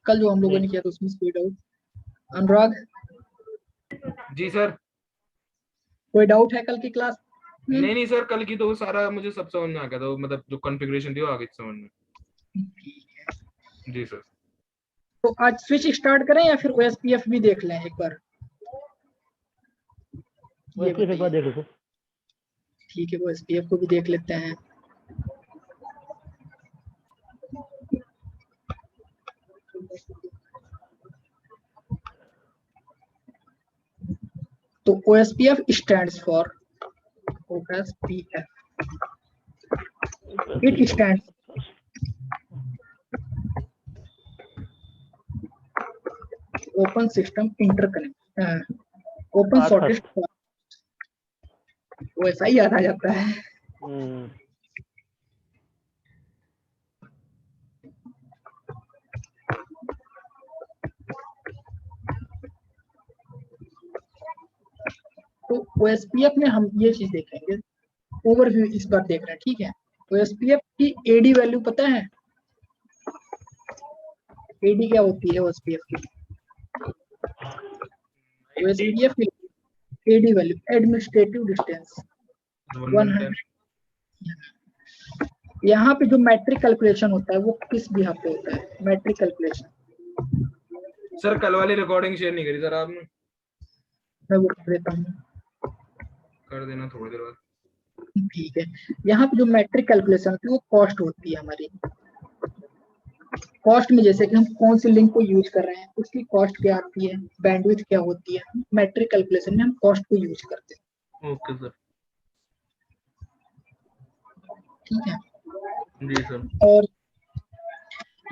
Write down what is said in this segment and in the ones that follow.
कल जो हम लोगों ने किया था उसमें कोई डाउट? अनुराग, जी सर। कोई डाउट है कल की क्लास? नहीं सर, कल की तो वो सारा मुझे सब समझ में आ गया था, मतलब जो कॉन्फ़िगरेशन थी वो आ गई समझ में। जी सर। तो आज स्विच स्टार्ट करें या फिर ओएसपीएफ भी देख लें एक बार? ओएसपीएफ एक बार देख लो सर। ठीक है, ओएसपीएफ को भी देख लेते हैं। तो OSPF stands for OSPF. It stands Open System Interconnect, Open Shortest Path. वैसा ही याद आ जाता है। तो OSPF में हम ये चीज देखेंगे, ओवरव्यू इस बार देख रहे हैं, ठीक है। OSPF की एडी वैल्यू पता है? एडी क्या होती है OSPF की? OSPF की एडी वैल्यू एडमिनिस्ट्रेटिव डिस्टेंस 100। यहाँ पे जो मैट्रिक कैलकुलेशन होता है वो किस बिहाफ पे होता है? Matric calculation. सर कल वाली रिकॉर्डिंग शेयर नहीं करी सर आपने? मैं वो कर देता हूँ, कर देना थोड़ी देर बाद। ठीक है। यहाँ पे जो मैट्रिक कैलकुलेशन होती है वो कॉस्ट होती है हमारी। कॉस्ट में जैसे कि हम कौन सी लिंक को यूज कर रहे हैं उसकी कॉस्ट क्या आती है, बैंडविड्थ क्या होती है, मैट्रिक कैलकुलेशन में हम कॉस्ट को यूज करते हैं। Okay sir. ठीक है जी सर। और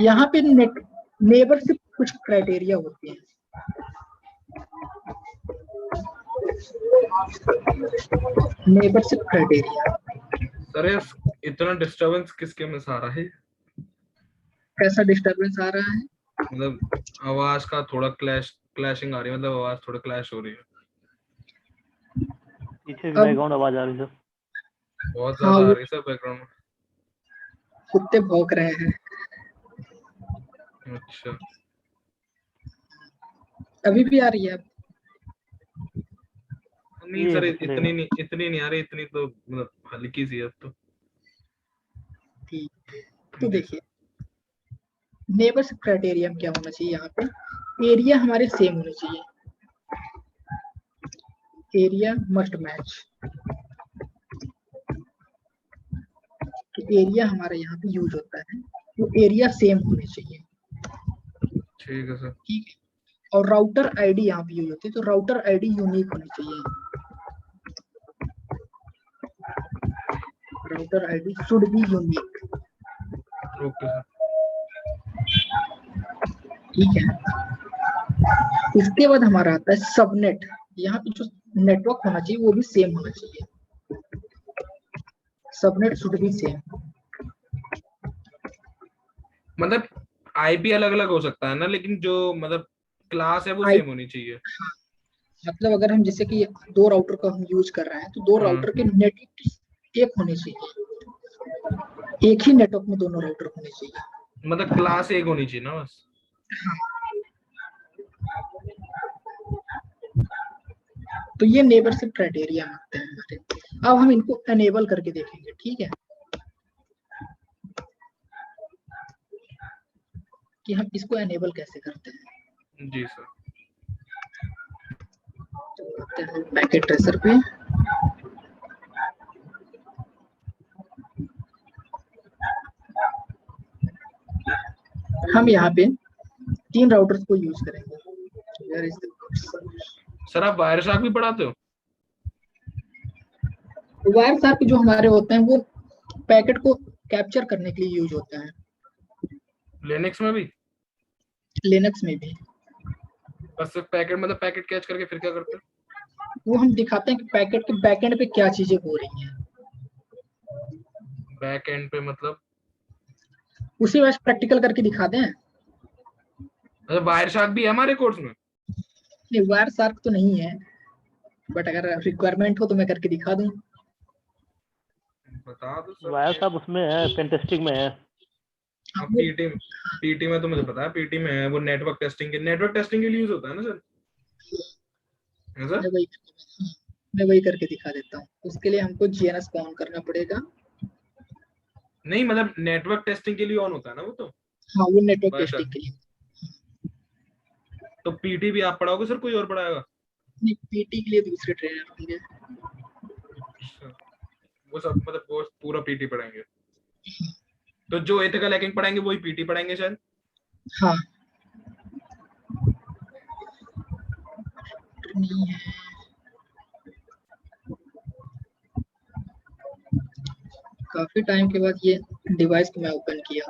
यहाँ पे नेबरशिप कुछ क्राइटेरिया होती है। Neighbourship criteria. सर इतना डिस्टरबेंस किसके में आ रहा है? कैसा डिस्टरबेंस आ रहा है? मतलब आवाज का थोड़ा क्लैशिंग आ रही है, मतलब आवाज थोड़ा क्लैश हो रही है। पीछे भी बैकग्राउंड आवाज आ रही है सर। बहुत ज्यादा आ रही है सर बैकग्राउंड में। कुत्ते भौंक रहे हैं। अच्छा, अभी भी आ रही है? नहीं सर इतनी नहीं आ रही, इतनी तो मतलब हल्की सी है अब तो। ठीक, तो देखिए नेबरशिप क्राइटेरिया क्या होना चाहिए यहाँ पे? एरिया हमारे सेम होने चाहिए, एरिया मस्ट मैच। एरिया हमारा यहाँ पे यूज होता है वो एरिया सेम होने चाहिए। ठीक है सर। ठीक है, और राउटर आईडी यहाँ पे यूज होती है, तो राउटर आईडी यूनिक होनी चाहिए। Router ID should be unique. Okay sir. ठीक है, इसके बाद हमारा आता है सबनेट। यहाँ पे जो नेटवर्क होना चाहिए वो भी सेम होना चाहिए, सबनेट शुड बी सेम। मतलब आईपी अलग अलग हो सकता है ना, लेकिन जो मतलब क्लास है वो सेम होनी चाहिए। मतलब अगर हम जैसे कि दो राउटर का हम यूज कर रहे हैं तो दो राउटर के नेटवर्क एक होने चाहिए, एक ही नेटवर्क में दोनों राउटर होने चाहिए। मतलब क्लास एक होनी चाहिए ना बस। तो ये नेबरशिप क्राइटेरिया आते हैं हमारे। अब हम इनको एनेबल करके देखेंगे, ठीक है, कि हम इसको एनेबल कैसे करते हैं। जी सर। तो आते हैं पैकेट ट्रेसर पे। हम यहाँ पे 3 राउटर्स को यूज करेंगे। सर आप वायरशार्क भी पढ़ाते हो? वायरशार्क जो हमारे होते हैं वो पैकेट को कैप्चर करने के लिए यूज होते हैं। लिनक्स में भी? लिनक्स में भी। बस सिर्फ पैकेट, मतलब पैकेट कैच करके फिर क्या करते हैं? वो हम दिखाते हैं कि पैकेट के बैकएंड पे क्या चीजें हो रही हैं। बैकएंड पे मतलब? उसी बस प्रैक्टिकल करके दिखा दें। अच्छा, वायरशार्क भी है हमारे कोर्स में? नहीं, वायरशार्क तो नहीं है, बट अगर रिक्वायरमेंट हो तो मैं करके दिखा दूं। बता दो सर। वायरशार्क उसमें है, पेंटेस्टिंग में है। हाँ, अब पीटी में तो मुझे पता है, पीटी में है वो नेटवर्क टेस्टिंग के लिए यूज होता है ना सर? है सर? मैं वही हाँ, मैं वही करके दिखा देता हूँ। उसके लिए हमको जीएनएस को ऑन करना पड़ेगा। नहीं मतलब नेटवर्क टेस्टिंग के लिए ऑन होता है ना वो तो। हाँ, वो नेटवर्क वैसा टेस्टिंग के लिए। तो पीटी भी आप पढ़ाओगे सर, कोई और पढ़ाएगा? नहीं, पीटी के लिए दूसरे ट्रेनर होंगे। अच्छा, वो सब मतलब वो पूरा पीटी पढ़ाएंगे? तो जो एथिकल हैकिंग पढ़ाएंगे वही पीटी पढ़ाएंगे शायद। हाँ, नहीं है। काफी टाइम के बाद ये डिवाइस को मैं ओपन किया।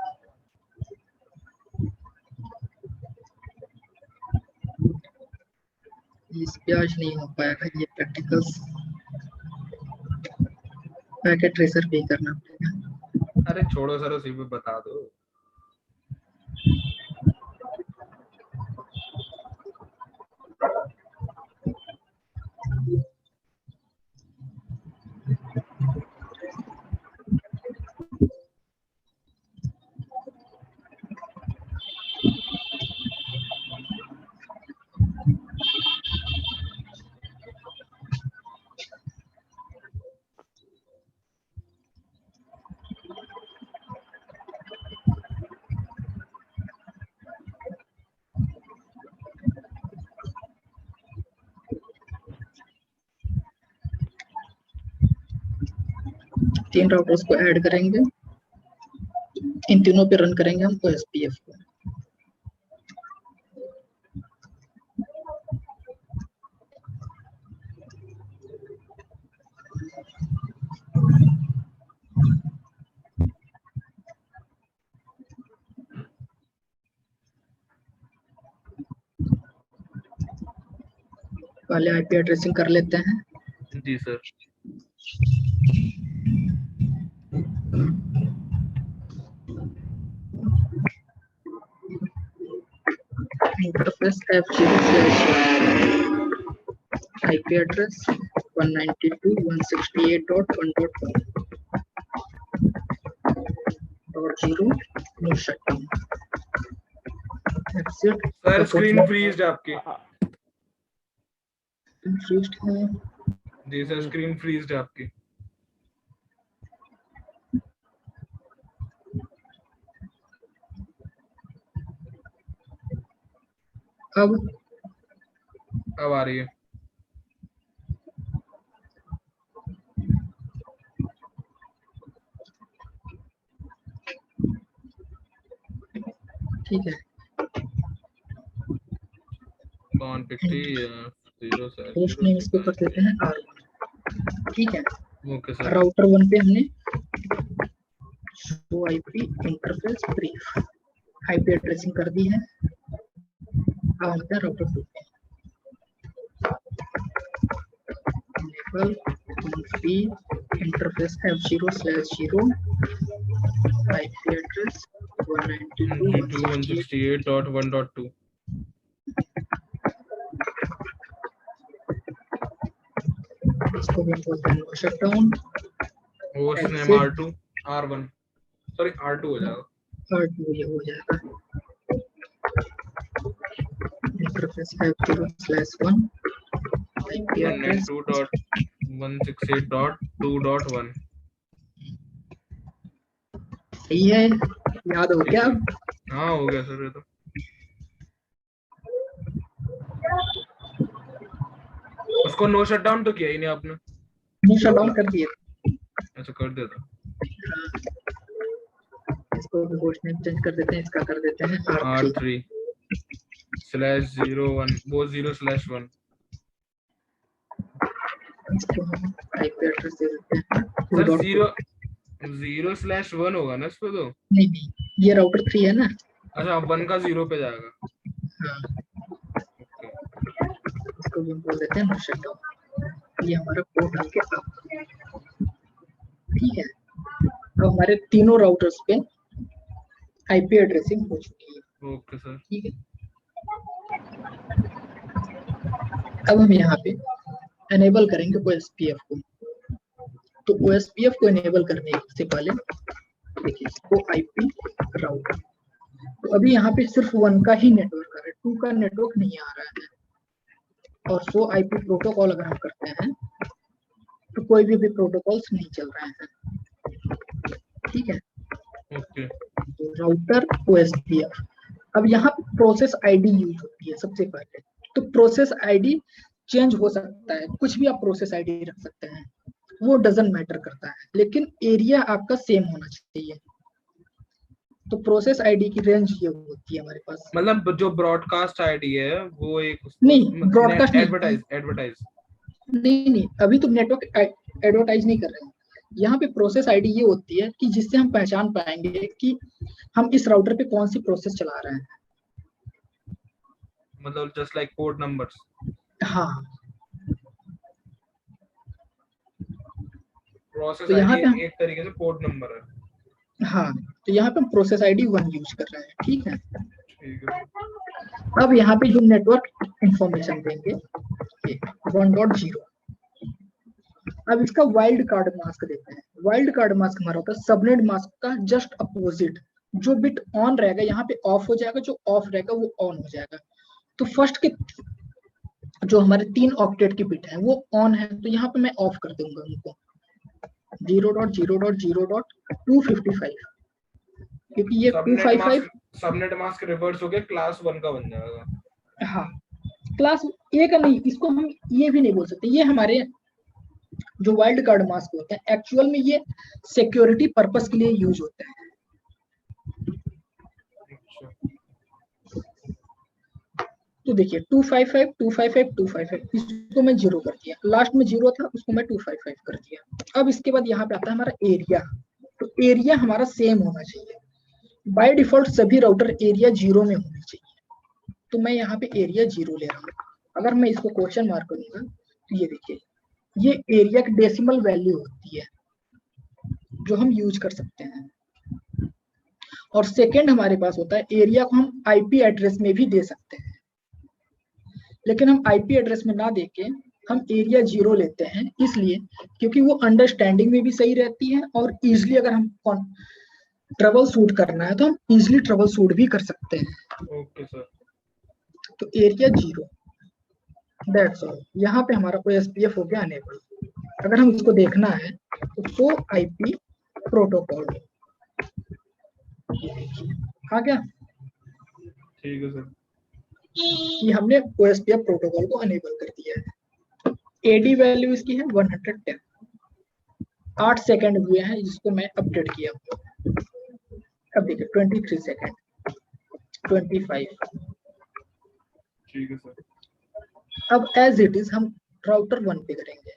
इस पे आज नहीं हो पाएगा ये प्रैक्टिकल्स। पैकेट ट्रेसर पे करना पड़ेगा। अरे छोड़ो सर, उसी पे बता दो। तीन राउटर्स को ऐड करेंगे, इन तीनों पे रन करेंगे हम OSPF को। पहले आईपी एड्रेसिंग कर लेते हैं। जी sir. Interface F0/0 IP address 192.168.1.1.0 no shutdown. Exit. Sir screen freeze है आपकी। कंफ्यूज्ड है। जी सर, स्क्रीन फ्रीज है आपकी। अब आ रही है। ठीक है। कौन पिक्टी 0 होस्ट नेम इसको कर देते हैं R1। ठीक है। Okay sir. राउटर 1 पे हमने show IP interface brief IP addressing कर दी है। अब हम पे राउटर 2 पे enable free interface F0/0 IP address 192.168.1.2। इसको भी बोलते हैं shutdown. Host name R2 R1 sorry R2 हो जाएगा। R2 ये हो जाएगा। Interface F0/1 IP address 192.168.2.1। सही है, याद हो गया? हाँ हो गया सर ये तो। उसको नो शटडाउन तो किया ही नहीं आपने। नो शटडाउन कर दिया। अच्छा कर दिया था। इसको भी होस्ट नेम चेंज कर देते हैं, इसका कर देते हैं R3/01 वो 0/1। इसको हम आईपी एड्रेस दे देते हैं सर 0/1 होगा ना इस पे तो। नहीं, ये राउटर 3 है ना। अच्छा 1 का 0 पे जाएगा। हाँ, इसको भी हम बोल देते हैं नो शटडाउन। ये हमारा कोड बन के आ गया। ठीक है। अब हमारे तीनों राउटर्स पे आईपी एड्रेसिंग हो चुकी है। Okay sir. ठीक है। अब हम यहाँ पे एनेबल करेंगे OSPF को। तो OSPF को एनेबल करने से पहले देखिए, इसको IP राउटर। तो अभी यहाँ पे सिर्फ 1 का ही नेटवर्क आ रहा है, 2 का नेटवर्क नहीं आ रहा है। और सो आईपी प्रोटोकॉल अगर हम करते हैं तो कोई भी प्रोटोकॉल्स नहीं चल रहे हैं, ठीक है। ओके तो राउटर ओएसपीएफ। अब यहाँ पे प्रोसेस आईडी यूज होती है सबसे पहले। तो प्रोसेस आईडी चेंज हो सकता है, कुछ भी आप प्रोसेस आईडी रख सकते हैं, वो डजंट मैटर करता है, लेकिन एरिया आपका सेम होना चाहिए। तो प्रोसेस आईडी की रेंज ये होती है हमारे पास। मतलब जो ब्रॉडकास्ट आईडी है वो एक नहीं, ब्रॉडकास्ट नहीं, एडवर्टाइज नहीं, अभी तो नेटवर्क एडवर्टाइज नहीं कर रहे हैं। यहाँ पे प्रोसेस आईडी ये होती है कि जिससे हम पहचान पाएंगे कि हम इस राउटर पे कौन सी प्रोसेस चला रहे हैं। मतलब जस्ट लाइक पोर्ट नंबर्स। हाँ, प्रोसेस तो यहाँ पे आईडी एक तरीके से पोर्ट नंबर है। हाँ, तो यहाँ पे हम प्रोसेस आईडी 1 यूज कर रहे हैं, ठीक है। ठीक है अब यहाँ पे जो नेटवर्क इंफॉर्मेशन देंगे 1.0। अब इसका वाइल्ड कार्ड मास्क देते हैं। वाइल्ड कार्ड मास्क हमारा होता है सबनेट मास्क का जस्ट अपोजिट। जो बिट ऑन रहेगा यहाँ पे ऑफ हो जाएगा, जो ऑफ रहेगा वो ऑन हो जाएगा। तो फर्स्ट के जो हमारे 3 ऑक्टेट की बिट है वो ऑन है, तो यहाँ पे मैं ऑफ कर दूंगा उनको 0.0.0.255, क्योंकि ये 255 सबनेट मास्क रिवर्स हो गया, क्लास 1 का बन जाएगा। हाँ, क्लास ए का नहीं, इसको हम ये भी नहीं बोल सकते। ये हमारे जो वाइल्ड कार्ड मास्क होते हैं एक्चुअल में ये सिक्योरिटी पर्पस के लिए यूज होते हैं। तो देखिए 255 255 255, इसको मैं 0 कर दिया, लास्ट में 0 था उसको मैं 255 कर दिया। अब इसके बाद यहाँ पे आता है हमारा एरिया। तो एरिया हमारा सेम होना चाहिए। बाय डिफॉल्ट सभी राउटर एरिया 0 में होने चाहिए, तो मैं यहाँ पे एरिया 0 ले रहा हूँ। अगर मैं इसको क्वेश्चन मार्क करूंगा तो ये देखिए, ये एरिया की डेसिमल वैल्यू होती है जो हम यूज कर सकते हैं। और सेकेंड हमारे पास होता है एरिया को हम आईपी एड्रेस में भी दे सकते हैं, लेकिन हम आईपी एड्रेस में ना देके हम एरिया 0 लेते हैं, इसलिए क्योंकि वो अंडरस्टैंडिंग में भी सही रहती है और इजिली अगर हम ट्रबल शूट करना है तो हम इजिली ट्रबल शूट भी कर सकते हैं। Okay sir. तो एरिया 0, दैट्स ऑल। यहाँ पे हमारा ओएसपीएफ हो गया अनेबल। अगर हम इसको देखना है तो सो आईपी प्रोटोकॉल आ गया। ठीक है सर, ये हमने ओएसपीएफ प्रोटोकॉल को अनेबल कर दिया है। एडी वैल्यू इसकी है 110। 8 सेकंड हुए हैं जिसको मैं अपडेट किया। अब देखिए 23 सेकंड, 25। ठीक है सर। अब एज इट इज हम राउटर 1 पे करेंगे।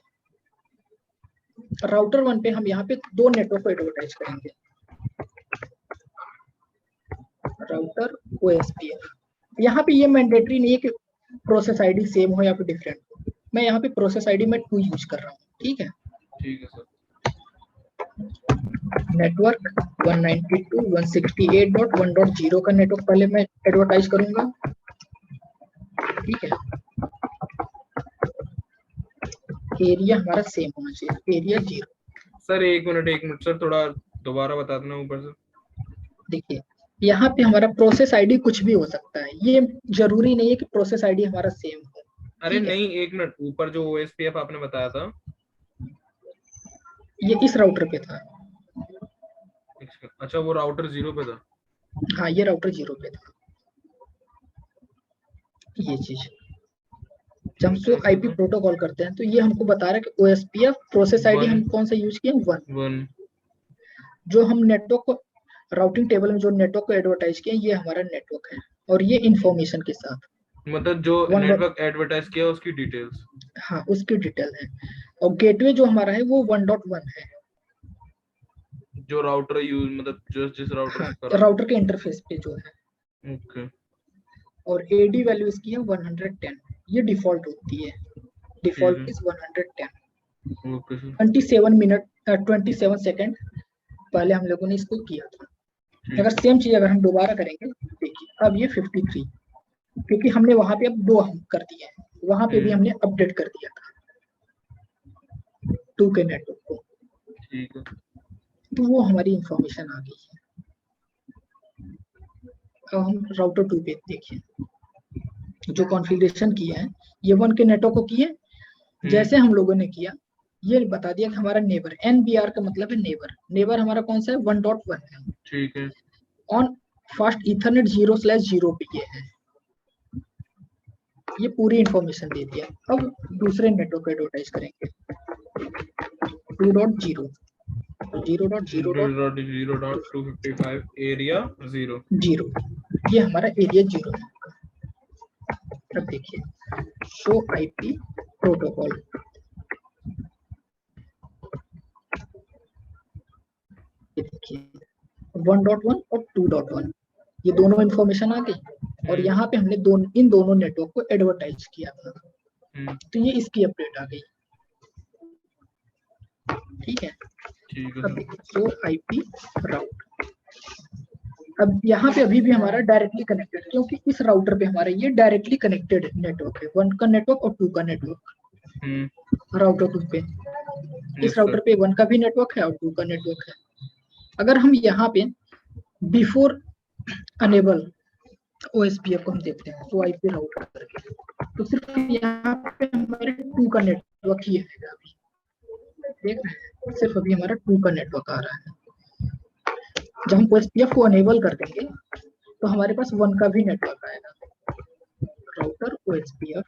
राउटर 1 पे हम यहाँ पे 2 नेटवर्क को एडवर्टाइज करेंगे, राउटर ओएसपीएफ। यहाँ पे ये मैंडेटरी नहीं है कि प्रोसेस आईडी सेम हो या फिर डिफरेंट हो। मैं यहाँ पे प्रोसेस आईडी में 2 यूज कर रहा हूँ, ठीक है। ठीक है सर। नेटवर्क 192.168.1.0 का नेटवर्क पहले मैं एडवर्टाइज करूंगा, ठीक है। एरिया हमारा सेम होना चाहिए, एरिया 0। सर एक मिनट सर, थोड़ा दोबारा बता देना ऊपर से। देखिए यहाँ पे हमारा प्रोसेस आईडी कुछ भी हो सकता है, ये जरूरी नहीं है कि प्रोसेस आईडी हमारा सेम हो। अरे नहीं, एक मिनट, ऊपर जो ओएसपीएफ आपने बताया था ये इस राउटर पे था। अच्छा, वो राउटर 0 पे था। हाँ, ये राउटर 0 पे था। ये चीज जब हम सो आईपी प्रोटोकॉल करते हैं तो ये हमको बता रहा है कि ओएसपीएफ प्रोसेस आईडी हम कौन सा यूज किए, 1। जो हम नेटवर्क को राउटिंग टेबल में जो नेटवर्क को एडवर्टाइज किया ये हमारा नेटवर्क है, और ये इंफॉर्मेशन के साथ, मतलब जो नेटवर्क एडवर्टाइज किया उसकी डिटेल्स। हाँ, उसकी डिटेल है। और गेटवे जो हमारा है वो 1.1 है, जो राउटर यूज, मतलब जिस राउटर हाँ, से राउटर के इंटरफेस पे जो है। ओके। और एडी वैल्यू इसकी है 110, ये डिफॉल्ट होती है, default is 110। Okay sir. 27 minute 27 second पहले हम लोगों ने इसको किया था। अगर सेम चीज अगर हम दोबारा करेंगे, देखिए अब ये 53, क्योंकि हमने वहां पे अब 2 कर दिए हैं, वहां पे भी हमने अपडेट कर दिया था 2 के नेटवर्क को। ठीक है। तो वो हमारी इंफॉर्मेशन आ गई है। अब हम राउटर 2 पे देखिए, जो कॉन्फ़िगरेशन किया है ये 1 के नेटवर्क को किए, जैसे हम लोगों ने किया ये बता दिया कि हमारा नेबर, NBR का मतलब है नेबर, नेबर हमारा कौन सा है 1.1 है, ठीक है, ऑन फास्ट ईथरनेट 0/0 पे ये है, ये पूरी इंफॉर्मेशन दे दिया। अब दूसरे नेटवर्क एडवर्टाइज करेंगे 2.0, 0.0.255 एरिया 0, ये हमारा एरिया 0 है। अब देखिए शो आईपी प्रोटोकॉल, ये देखिए 1.1 और 2.1 ये दोनों इंफॉर्मेशन आ गई, और यहाँ पे हमने इन दोनों नेटवर्क को एडवर्टाइज किया था, तो ये इसकी अपडेट आ गई। ठीक है, अब देखिए शो आईपी राउट, अब यहाँ पे अभी भी हमारा डायरेक्टली कनेक्टेड, क्योंकि इस राउटर पे हमारा ये डायरेक्टली कनेक्टेड नेटवर्क है, 1 का नेटवर्क और 2 का नेटवर्क, राउटर 2 पे, इस राउटर पे 1 का भी नेटवर्क है और 2 का नेटवर्क है। अगर हम यहाँ पे बिफोर अनेबल OSPF को हम देखते हैं तो आईपी राउटर करके, तो सिर्फ यहाँ पे हमारे 2 का नेटवर्क ही आएगा, अभी देख रहे हैं सिर्फ अभी हमारा 2 का नेटवर्क आ रहा है। जब हम OSPF को अनेबल कर देंगे तो हमारे पास 1 का भी नेटवर्क आएगा, राउटर OSPF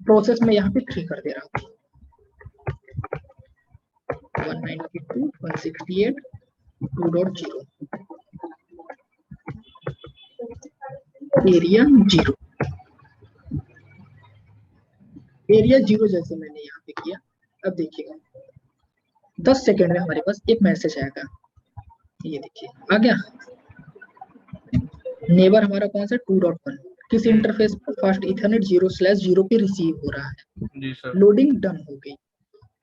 प्रोसेस में यहाँ पे 3 कर दे रहा हूँ, 192.168.2.0 एरिया 0, एरिया 0 जैसे मैंने यहाँ पे किया। अब देखिएगा 10 सेकेंड में हमारे पास एक मैसेज आएगा, ये देखिए आ गया, नेबर हमारा कौन सा 2.1 किस इंटरफेस पर फास्ट ईथरनेट 0/0 पे रिसीव हो रहा है, जी सर, लोडिंग डन हो गई,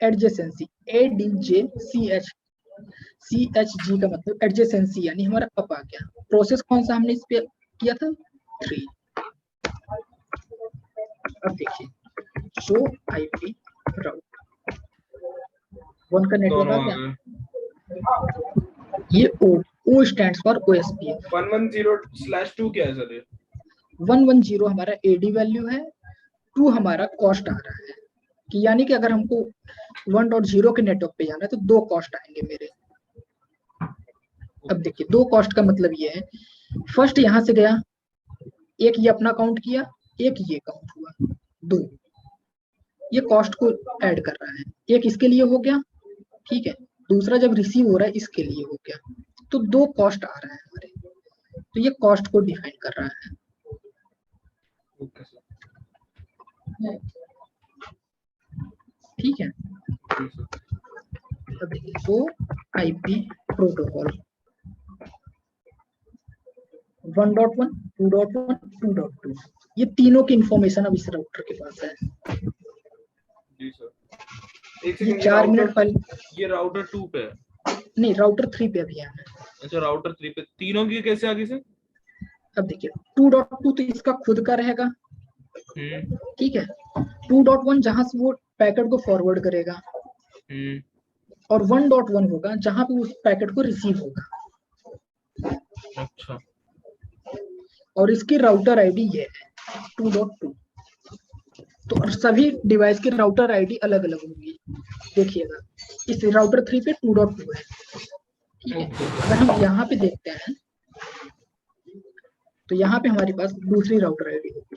एडजेसेंसी ADJCHG का मतलब एडजेसेंसी यानी हमारा अप आ गया, प्रोसेस कौन सा हमने इस पे किया था 3। अब देखिए शो आईपी राउट 1 का नेटवर्क आ गया, ये O स्टैंड्स फॉर OSPF, 110/2 क्या है सर ये? 110 हमारा AD वैल्यू है, 2 हमारा कॉस्ट आ रहा है, कि यानी कि अगर हमको 1.0 के नेटवर्क पे जाना है तो 2 कॉस्ट आएंगे मेरे। अब देखिए 2 कॉस्ट का मतलब ये है, फर्स्ट यहाँ से गया, एक ये अपना काउंट किया, एक ये काउंट हुआ, 2 ये कॉस्ट को ऐड कर रहा है, एक इसके लिए हो गया, ठीक है, दूसरा जब रिसीव हो रहा है इसके लिए हो गया, तो 2 कॉस्ट आ रहा है हमारे, तो ये कॉस्ट को डिफाइन कर रहा है। ओके सर, ठीक है, अब देखिए शो आईपी प्रोटोकॉल 1.1 2.1 2.2 ये तीनों की इंफॉर्मेशन अब इस राउटर के पास है। जी सर, एक ये सेकंड, 4 मिनट पहले, ये राउटर 2 पे है? नहीं राउटर 3 पे अभी आना है। अच्छा, राउटर 3 पे तीनों की कैसे आ गई सर? अब देखिए 2.2 तो इसका खुद का रहेगा, ठीक है, 2.1 जहां से वो पैकेट को फॉरवर्ड करेगा, और 1.1 होगा जहां पे उस पैकेट को रिसीव होगा। अच्छा, और इसकी राउटर आईडी ये है 2.2, तो सभी डिवाइस की राउटर आईडी अलग अलग होंगी। देखिएगा इस राउटर 3 पे 2.2 है, ठीक है, अगर हम यहाँ पे देखते हैं तो यहाँ पे हमारे पास दूसरी राउटर आईडी होगी,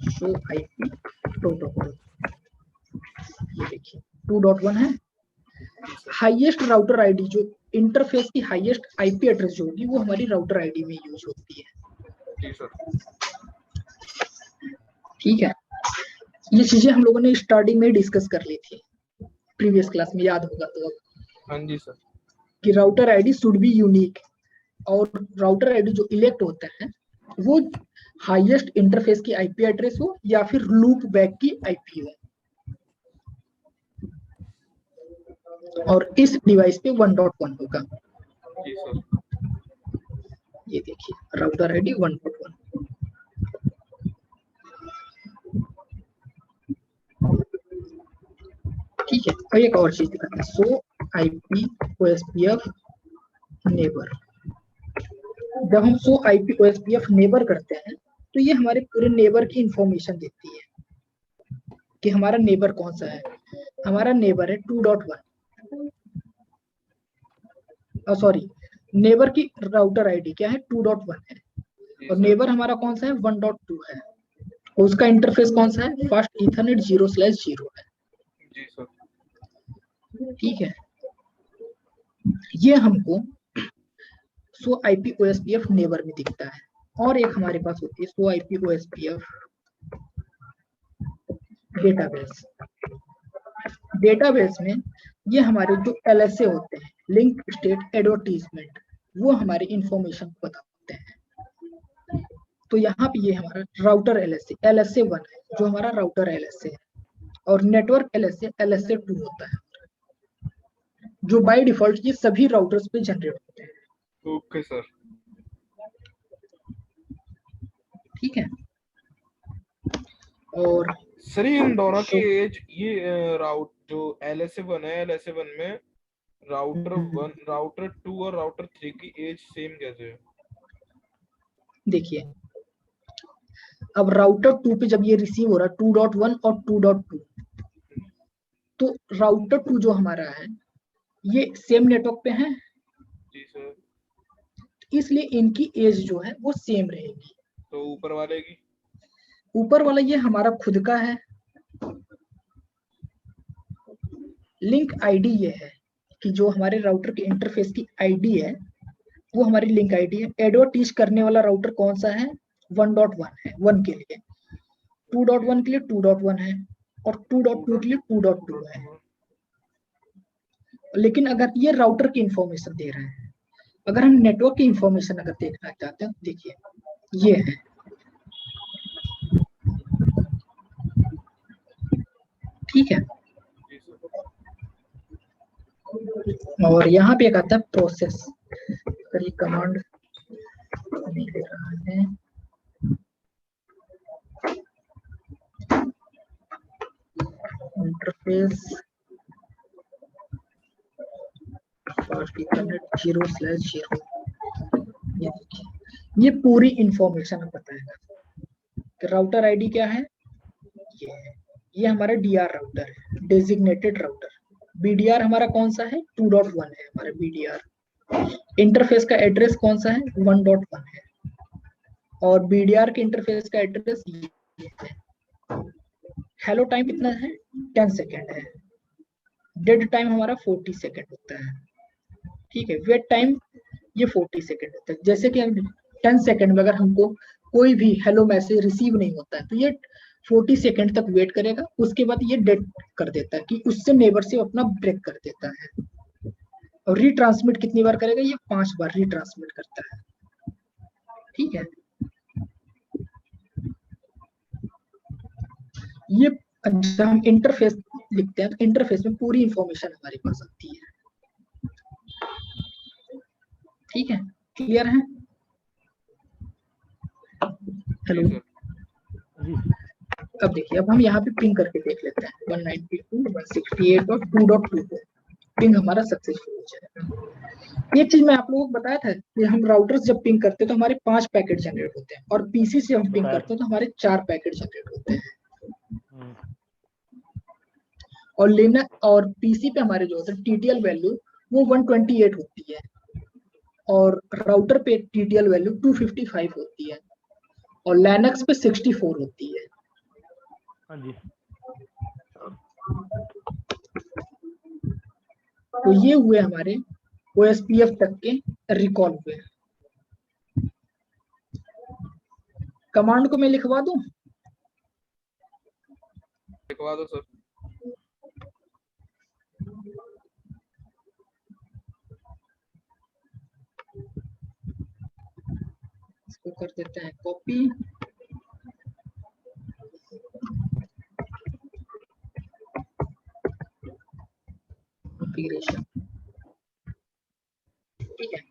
शो आईपी प्रोटोकॉल, ये देखिए 2.1 है, हाईएस्ट राउटर आईडी जो इंटरफेस की हाईएस्ट आईपी एड्रेस जो होगी वो हमारी राउटर आईडी में यूज होती है। जी सर, ठीक है, ये चीजें हम लोगों ने स्टार्टिंग में डिस्कस कर ली थी प्रीवियस क्लास में, याद होगा तो, हाँ जी सर, कि router ID should be unique, और राउटर आईडी जो इलेक्ट होता है वो हाईएस्ट इंटरफेस की आईपी एड्रेस हो या फिर लूप बैक की आईपी हो, और इस डिवाइस पे 1.1 होगा। जी सर, ये देखिए राउटर आईडी 1.1, ठीक है, और एक और चीज दिखाते हैं, सो आईपी OSPF नेबर जब हम शो आईपी ओएसपीएफ नेबर करते हैं तो ये हमारे पूरे नेबर की इंफॉर्मेशन देती है कि हमारा नेबर कौन सा है। हमारा नेबर है 2.1, सॉरी, नेबर की राउटर आईडी क्या है 2.1 है, और नेबर हमारा कौन सा है 1.2 है, और उसका इंटरफेस कौन सा है फास्ट ईथरनेट 0/0 है। जी सर। ठीक है, ये हमको सो आईपी ओएसपीएफ नेबर में दिखता है। और एक हमारे पास होती है सो आईपी ओएसपीएफ डेटाबेस। डेटाबेस में ये हमारे जो एलएसए होते हैं, लिंक स्टेट एडवर्टीजमेंट, वो हमारे इंफॉर्मेशन को बताते हैं। तो यहाँ पे ये हमारा राउटर एलएसए 1 है जो हमारा राउटर एलएसए है, और नेटवर्क एलएसए 2 होता है जो बाय डिफॉल्ट ये सभी राउटर्स पे जनरेट होते हैं। Okay sir. ठीक है, और सर इन दोनों की एज, ये राउट जो LSA1 है, LSA1 में राउटर 1, राउटर 2 और राउटर 3 की एज सेम कैसे है? देखिए, अब राउटर 2 पे जब ये रिसीव हो रहा है 2.1 और 2.2, तो राउटर 2 जो हमारा है ये सेम नेटवर्क पे है, जी सर। इसलिए इनकी एज जो है वो सेम रहेगी। तो ऊपर वाले की? ऊपर वाला ये हमारा खुद का है, लिंक आईडी ये है कि जो हमारे राउटर के इंटरफेस की आईडी है वो हमारी लिंक आईडी है। एडवर्टीज करने वाला राउटर कौन सा है 1.1 है 1 के लिए, 2.1 के लिए 2.1 है, और 2.2 के लिए 2.2 है। लेकिन अगर ये राउटर की इंफॉर्मेशन दे रहे हैं, अगर हम नेटवर्क की इंफॉर्मेशन अगर देखना चाहते हैं, देखिए ये है, ठीक है, और यहाँ पे एक आता है प्रोसेस। अगर ये कमांड नहीं दे रहा है, इंटरफेस फास्ट ईथरनेट 0/0, ये देखिए, ये पूरी इंफॉर्मेशन हमें बताएगा कि राउटर आईडी क्या है, ये है, ये हमारा डीआर राउटर है, डेजिग्नेटेड राउटर। बीडीआर हमारा कौन सा है 2.1 है हमारा बीडीआर। इंटरफेस का एड्रेस कौन सा है 1.1 है, और बीडीआर के इंटरफेस का एड्रेस ये है। हेलो टाइम कितना है 10 सेकेंड है, डेड टाइम हमारा 40 सेकेंड होता है। ठीक है, वेट टाइम ये 40 सेकेंड होता है। जैसे कि 10 सेकेंड में अगर हमको कोई भी हेलो मैसेज रिसीव नहीं होता है तो ये 40 सेकेंड तक वेट करेगा, उसके बाद ये डेड कर देता है कि उससे नेबर से अपना ब्रेक कर देता है। और रीट्रांसमिट कितनी बार करेगा, ये 5 बार रीट्रांसमिट करता है। ठीक है, ये जब हम इंटरफेस लिखते हैं तो इंटरफेस में पूरी इंफॉर्मेशन हमारे पास आती है। ठीक है, क्लियर है? हेलो, अब देखिए, अब हम यहाँ पे पिंग करके देख लेते हैं 192.168 और 2.2 को पिंग हमारा सक्सेसफुल हो जाएगा। एक चीज मैं आप लोगों को बताया था कि हम राउटर्स जब पिंग करते हैं तो हमारे 5 पैकेट जनरेट होते हैं, और पीसी से हम पिंग करते हैं तो हमारे 4 पैकेट जनरेट होते हैं। और लिनक्स और पीसी पे हमारे जो होता है टीटीएल वैल्यू वो 128 होती है, और राउटर पे टीटीएल वैल्यू 255 होती है, और लिनक्स पे 64 होती है। हाँ जी। तो ये हुए हमारे ओएसपीएफ तक के रिकॉल हुए। कमांड को मैं लिखवा दूं? लिखवा दो सर। इसको कर देते हैं कॉपी, कॉन्फ़िगरेशन। ठीक है,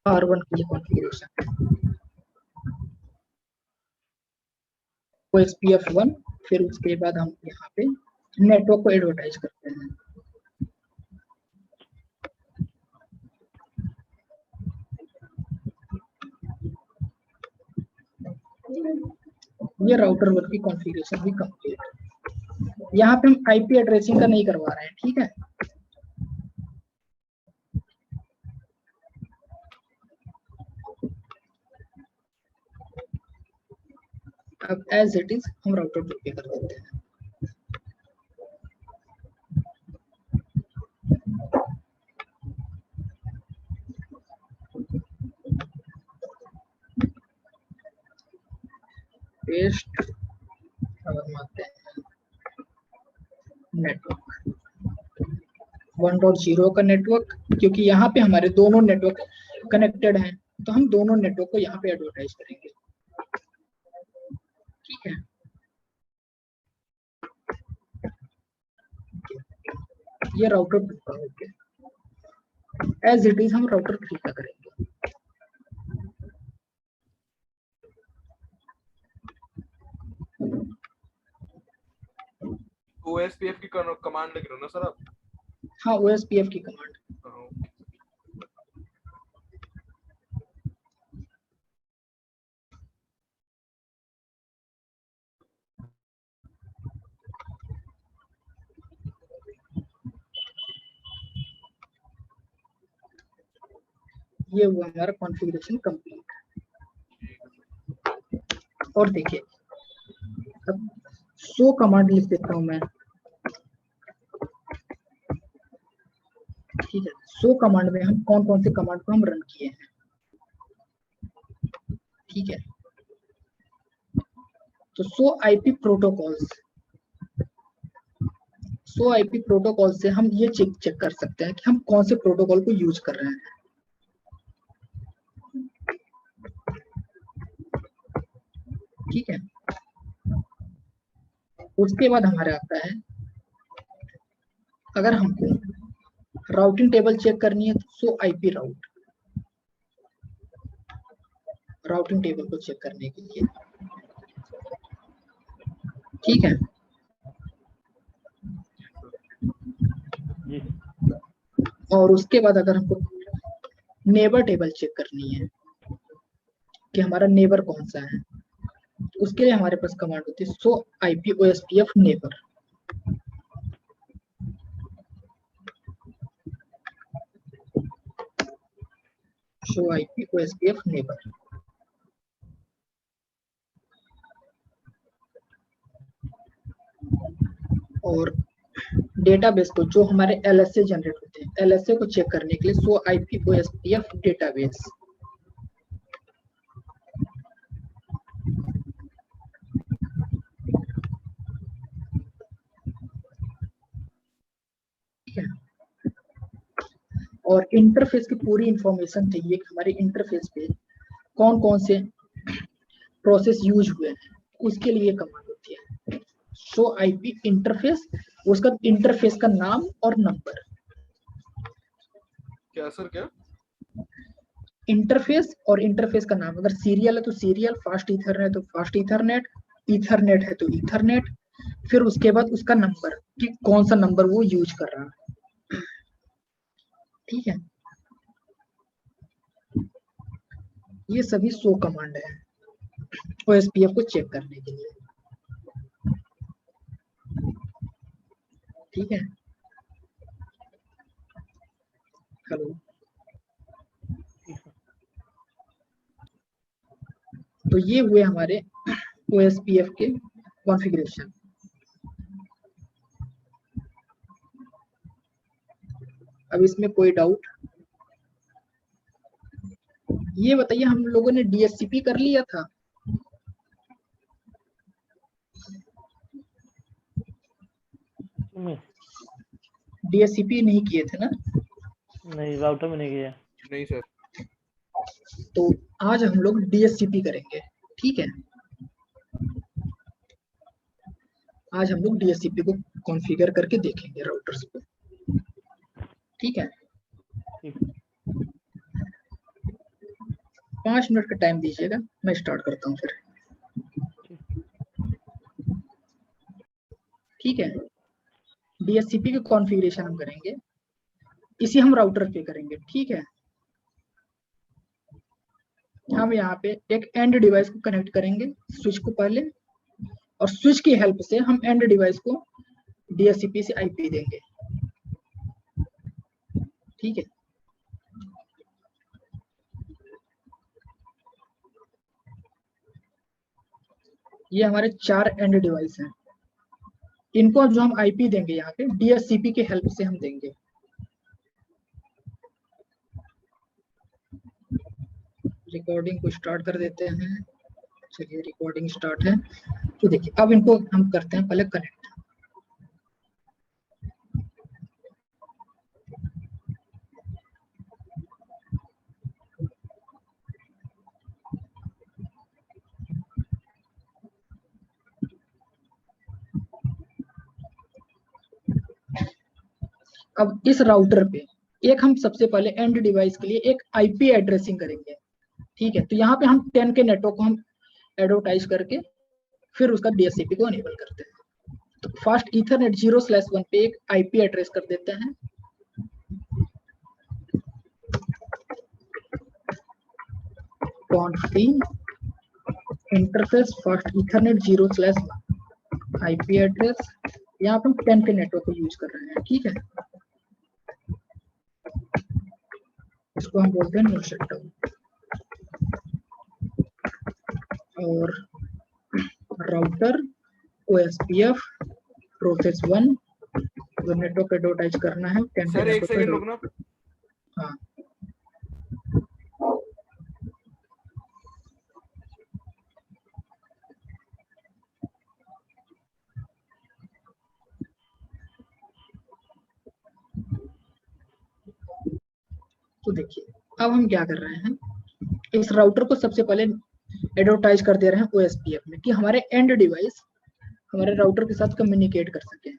R1 के लिए कॉन्फ़िगरेशन, OSPF1, फिर उसके बाद हम यहाँ पे नेटवर्क को एडवर्टाइज करते हैं। ये राउटर 1 की कॉन्फ़िगरेशन भी कंप्लीट। यहाँ पे हम आईपी एड्रेसिंग का नहीं करवा रहे हैं, ठीक है। अब एज इट इज हम राउटर 2 पे कर देते हैं। पेस्ट और हम आते हैं नेटवर्क 1.0 का नेटवर्क, क्योंकि यहाँ पे हमारे दोनों नेटवर्क कनेक्टेड हैं, तो हम दोनों नेटवर्क को यहाँ पे एडवर्टाइज करेंगे, ठीक है। ये राउटर 2 का हो गया। एज इट इज हम राउटर 3 का करेंगे। OSPF की कमांड लिख रहे हो ना सर आप? हाँ, OSPF की कमांड। हाँ, ये हुआ हमारा कॉन्फ़िगरेशन कंप्लीट। और देखिए, अब शो कमांड लिख देता हूं मैं, ठीक है। शो कमांड में हम कौन कौन से कमांड को हम रन किए हैं, ठीक है। तो show IP protocols, show IP protocol से हम ये चेक कर सकते हैं कि हम कौन से प्रोटोकॉल को यूज कर रहे हैं, ठीक है। उसके बाद हमारे आता है, अगर हमको राउटिंग टेबल चेक करनी है तो show IP route, routing table को चेक करने के लिए, ठीक है। जी और उसके बाद अगर हमको नेबर टेबल चेक करनी है कि हमारा नेबर कौन सा है, उसके लिए हमारे पास कमांड होती है show IP OSPF neighbour, show IP OSPF neighbour. और डेटाबेस को, जो हमारे एलएसए जनरेट होते हैं, एलएसए को चेक करने के लिए शो आईपी ओएसपीएफ डेटाबेस, ठीक है। और इंटरफेस की पूरी इंफॉर्मेशन चाहिए कि हमारे इंटरफेस पे कौन कौन से प्रोसेस यूज हुए हैं, उसके लिए कमांड होती है शो आईपी इंटरफेस, उसका इंटरफेस का नाम और नंबर। क्या सर, क्या? इंटरफेस और इंटरफेस का नाम, अगर सीरियल है तो सीरियल, फास्ट ईथरनेट है तो फास्ट ईथरनेट, ईथरनेट है तो ईथरनेट, फिर उसके बाद उसका नंबर कि कौन सा नंबर वो यूज कर रहा है, ठीक है। ये सभी शो कमांड है ओएसपीएफ को चेक करने के लिए, ठीक है। हेलो, तो ये हुए हमारे ओएसपीएफ के कॉन्फ़िगरेशन। अब इसमें कोई डाउट? ये बताइए, हम लोगों ने डीएससीपी कर लिया था? डीएससीपी नहीं किए थे ना? नहीं, राउटर में नहीं किया। नहीं सर। तो आज हम लोग डीएससीपी करेंगे, ठीक है। आज हम लोग डीएससीपी को कॉन्फ़िगर करके देखेंगे राउटर्स पे, ठीक है। 5 मिनट का टाइम दीजिएगा, मैं स्टार्ट करता हूँ फिर, ठीक है। डीएससीपी की कॉन्फ़िगरेशन हम करेंगे, इसी हम राउटर पे करेंगे, ठीक है। हम यहाँ पे एक एंड डिवाइस को कनेक्ट करेंगे स्विच को पहले, और स्विच की हेल्प से हम एंड डिवाइस को DHCP से IP देंगे। ठीक है, ये हमारे 4 एंड डिवाइस हैं। इनको जो हम IP देंगे यहाँ पे DHCP की हेल्प से हम देंगे। रिकॉर्डिंग को स्टार्ट कर देते हैं। चलिए रिकॉर्डिंग स्टार्ट है। तो देखिए अब इनको हम करते हैं पहले कनेक्ट। अब इस राउटर पे एक हम सबसे पहले एंड डिवाइस के लिए एक IP एड्रेसिंग करेंगे। ठीक है, तो यहाँ पे हम 10 के नेटवर्क को हम एडवर्टाइज करके फिर उसका DHCP को अनेबल करते हैं। तो फास्ट ईथरनेट 0/1 पे एक IP एड्रेस कर देते हैं। Config interface fast Ethernet 0/1 IP address. यहाँ पे हम 10 के नेटवर्क को यूज कर रहे हैं। ठीक है, इसको हम बोलते हैं नो शटडाउन। और राउटर OSPF प्रोसेस 1 जो नेटवर्क एडवर्टाइज करना है 10 सर एक सेकंड रुकना। हाँ, तो देखिए अब हम क्या कर रहे हैं, इस राउटर को सबसे पहले एडवर्टाइज कर दे रहे हैं OSPF में कि हमारे एंड डिवाइस हमारे राउटर के साथ कम्युनिकेट कर सके।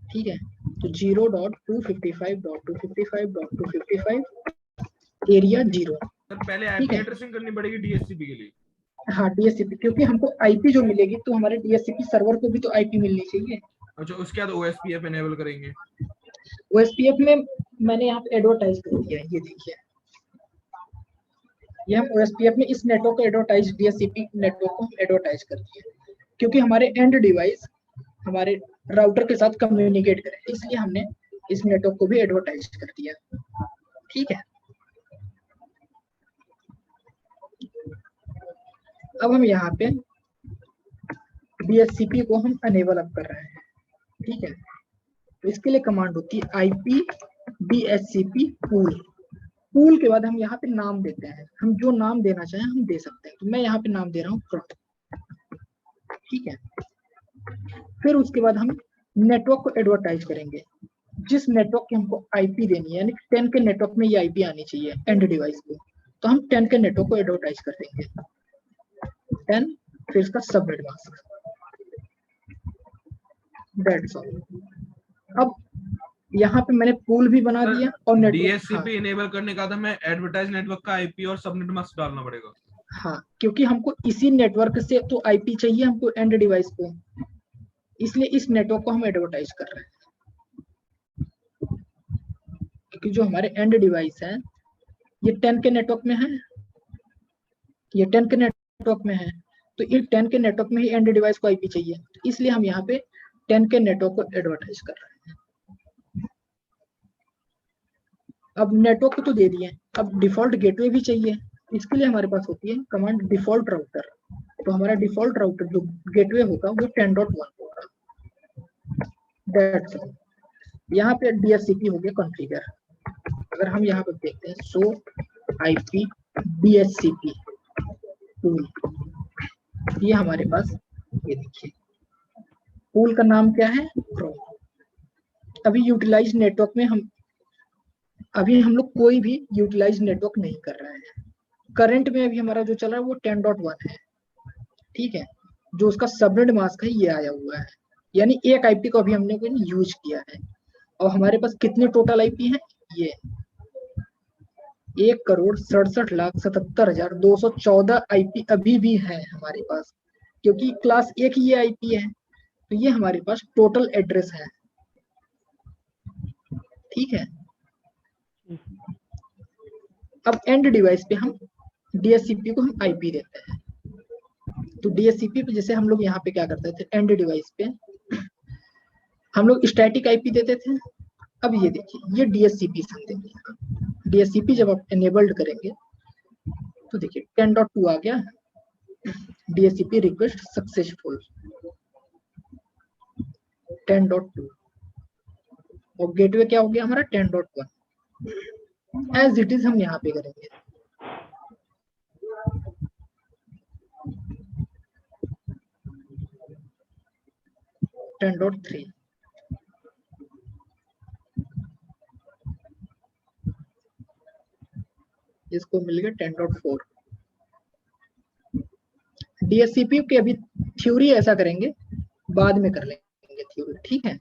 ठीक है, तो 0.255.255.255 एरिया 0। सर पहले ठीक IP है। एड्रेसिंग करनी पड़ेगी DHCP के लिए। हाँ DHCP, क्योंकि हमको IP जो मिलेगी तो हमारे DHCP सर्वर को भी तो IP मिलनी चाहिए। अच्छा उसके बाद OSPF एनेबल करेंगे। OSPF में मैंने यहाँ पे एडवर्टाइज कर दिया है, ये देखिए, ये हम OSPF में इस नेटवर्क को एडवर्टाइज DHCP नेटवर्क को एडवर्टाइज कर दिए, क्योंकि हमारे एंड डिवाइस हमारे राउटर के साथ कम्युनिकेट करें, इसलिए हमने इस नेटवर्क को भी एडवर्टाइज कर दिया। ठीक है, अब हम यहाँ पे DHCP को हम अनेबल अप कर रहे हैं। ठीक है, तो इसके लिए कमांड होती है IP DHCP पूल। पूल के बाद हम यहाँ पे नाम देते हैं, हम जो नाम देना चाहें हम दे सकते हैं। तो मैं यहाँ पे नाम दे रहा हूँ फ्रंट। ठीक है, फिर उसके बाद हम नेटवर्क को एडवर्टाइज करेंगे, जिस नेटवर्क की हमको IP देनी है, यानी 10 के नेटवर्क में ये IP आनी चाहिए एंड डिवाइस को, तो हम 10 के नेटवर्क को एडवर्टाइज कर देंगे 10, फिर इसका सबनेट मास्क। That's all. अब यहाँ पे मैंने पूल भी बना दिया और नेटवर्क। DHCP इनेबल करने का था मैं एडवर्टाइज नेटवर्क का IP और सबनेट मास्क डालना पड़ेगा। हाँ, क्योंकि हमको इसी नेटवर्क से तो IP चाहिए हमको एंड डिवाइस को, इसलिए इस नेटवर्क को हम एडवर्टाइज कर रहे हैं। क्योंकि जो हमारे एंड डिवाइस है ये 10 के नेटवर्क में है, ये 10 के नेटवर्क में है, तो इस 10 के नेटवर्क में ही एंड डिवाइस को IP चाहिए, इसलिए हम यहाँ पे 10 के नेटवर्क को एडवर्टाइज कर रहे हैं। अब नेटवर्क को तो दे दिए, अब डिफॉल्ट गेटवे भी चाहिए, इसके लिए हमारे पास होती है कमांड डिफॉल्ट राउटर। तो हमारा डिफॉल्ट राउटर जो गेटवे होगा वो 10.1 होगा। That's all. यहाँ पे DHCP हो गया कॉन्फ़िगर। अगर हम यहाँ पे देखते हैं सो IP DHCP पूल, ये हमारे पास, ये देखिए पूल का नाम क्या है, क्रोम। अभी यूटिलाइज नेटवर्क में अभी हम लोग कोई भी यूटिलाइज नेटवर्क नहीं कर रहे हैं। करंट में अभी हमारा जो चल रहा है वो 10.1 है। ठीक है, जो उसका सबनेट मास्क है ये आया हुआ है, यानी एक IP को अभी हमने कोई यूज किया है। और हमारे पास कितने टोटल IP हैं, ये 1,67,77,214 IP अभी भी है हमारे पास, क्योंकि क्लास A की ये IP है, तो ये हमारे पास टोटल एड्रेस है। ठीक है, अब एंड डिवाइस पे हम डीएचसीपी को हम आईपी देते हैं। तो डीएचसीपी पे जैसे हम लोग यहाँ पे क्या करते थे, एंड डिवाइस पे हम लोग स्टैटिक आईपी देते थे। अब ये देखिए, ये डीएचसीपी से हम देंगे। डीएचसीपी जब आप एनेबल्ड करेंगे तो देखिए 10.2 आ गया, डीएचसीपी रिक्वेस्ट सक्सेसफुल 10.2, और गेटवे क्या हो गया हमारा 10.1। एज इट इज हम यहाँ पे करेंगे। टेन डॉट थ्री, इसको मिल गया 10.4। डीएचसीपी के अभी थ्योरी ऐसा करेंगे, बाद में कर लेंगे थ्योरी, ठीक है।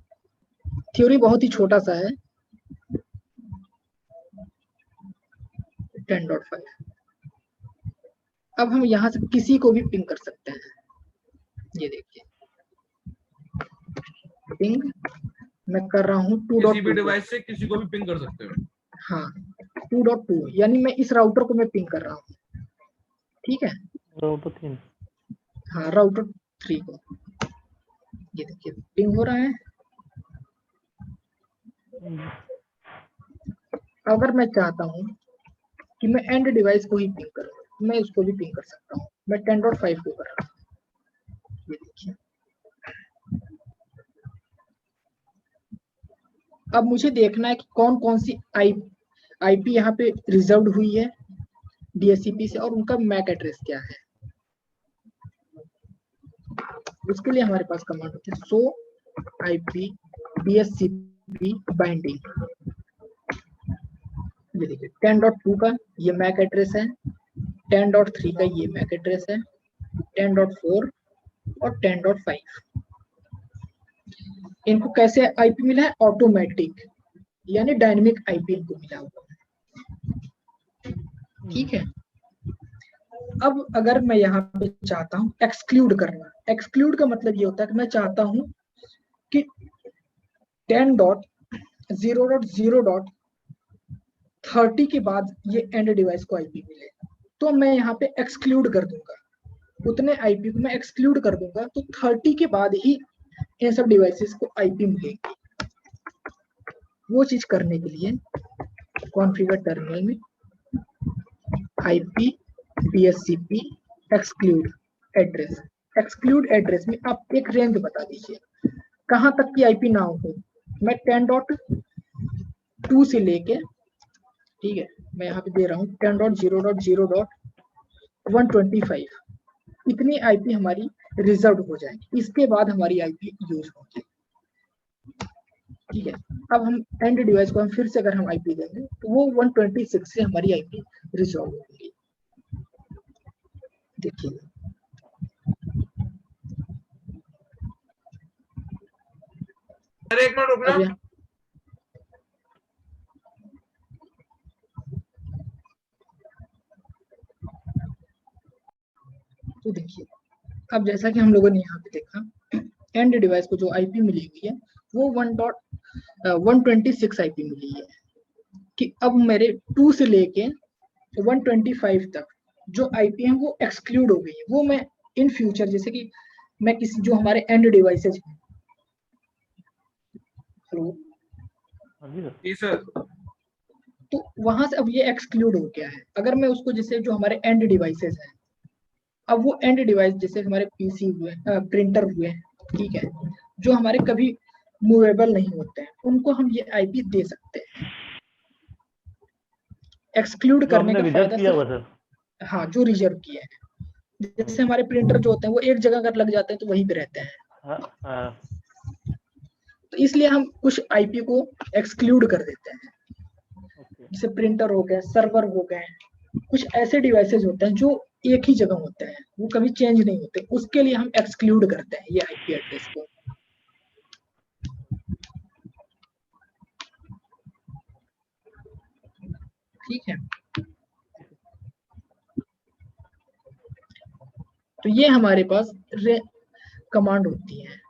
थ्योरी बहुत ही छोटा सा है, 10.5। अब हम यहाँ से किसी को भी पिंग कर सकते हैं। ये देखिए पिंग मैं कर रहा हूँ किसी भी 2.2 डिवाइस से किसी को भी पिंग कर सकते हो। हाँ 2.2, यानी मैं इस राउटर को मैं पिंग कर रहा हूँ, ठीक है। राउटर 3। हाँ राउटर 3 को, ये देखिए पिंग हो रहा है। अगर मैं चाहता हूँ कि मैं एंड डिवाइस को ही पिंग करूँ, मैं इसको भी पिंग कर सकता हूँ। मैं 10.5 को कर रहा हूँ, ये देखिए। अब मुझे देखना है कि कौन कौन सी आईपी यहाँ पे रिजर्व हुई है डीएचसीपी से, और उनका मैक एड्रेस क्या है। उसके लिए हमारे पास कमांड होती है शो आईपी डीएचसीपी बाइंडिंग। ये देखिए 10.2 का ये मैक एड्रेस है, 10.3 का ये मैक एड्रेस है, 10.4 और 10.5। इनको कैसे आईपी मिला है, ऑटोमेटिक यानी डायनेमिक आईपी इनको मिला हुआ है, ठीक है। अब अगर मैं यहाँ पे चाहता हूँ एक्सक्लूड करना, एक्सक्लूड का मतलब ये होता है कि मैं चाहता हूँ कि 10.0.0.30 के बाद ये एंड डिवाइस को आईपी मिले, तो मैं यहाँ पे एक्सक्लूड कर दूंगा, उतने आईपी को मैं एक्सक्लूड कर दूंगा, तो 30 के बाद ही इन सब डिवाइसेस को आईपी मिलेगी। वो चीज करने के लिए कॉन्फ़िगर टर्मिनल में IP DHCP exclude address, exclude address में आप एक रेंज बता दीजिए कहां तक की आईपी ना हो। मैं 10.2 से लेके, ठीक है, मैं यहाँ पे दे रहा हूँ 10.0.0.125, इतनी आईपी हमारी रिजर्व हो जाएगी, इसके बाद हमारी आईपी यूज होगी, ठीक है। अब हम एंड डिवाइस को हम फिर से अगर हम आईपी देंगे तो वो 126 से हमारी आईपी रिजॉल्व होगी। देखिए अरे एक मिनट रुकना। अब यहाँ तो देखिए, अब जैसा कि हम लोगों ने यहाँ पे देखा, एंड डिवाइस को जो आईपी मिली हुई है वो 126 आईपी मिली है, कि अब मेरे 2 से लेके 125 तक जो आईपी है वो एक्सक्लूड हो गई है। वो मैं इन फ्यूचर, जैसे कि मैं किसी जो हमारे एंड डिवाइसेज हैं, हेलो जी सर। तो वहां से अब ये एक्सक्लूड हो गया है। अगर मैं उसको, जैसे जो हमारे एंड डिवाइसेज हैं, अब वो एंड डिवाइस जैसे हमारे पीसी हुए, प्रिंटर हुए, ठीक है, जो हमारे कभी मूवेबल नहीं होते हैं, उनको हम ये आईपी दे सकते हैं। एक्सक्लूड करने का फायदा किया हुआ सिर्फ, सर। हाँ जो रिजर्व किए हैं, जैसे हमारे प्रिंटर जो होते हैं वो एक जगह अगर लग जाते हैं तो वहीं पे रहते हैं, हाँ, तो इसलिए हम कुछ आईपी को एक्सक्लूड कर देते हैं। ओके। जैसे प्रिंटर हो गए, सर्वर हो गए, कुछ ऐसे डिवाइसेज होते हैं जो एक ही जगह होते हैं, वो कभी चेंज नहीं होते, उसके लिए हम एक्सक्लूड करते हैं ये आईपी एड्रेस को। ठीक है, तो ये हमारे पास कमांड होती है,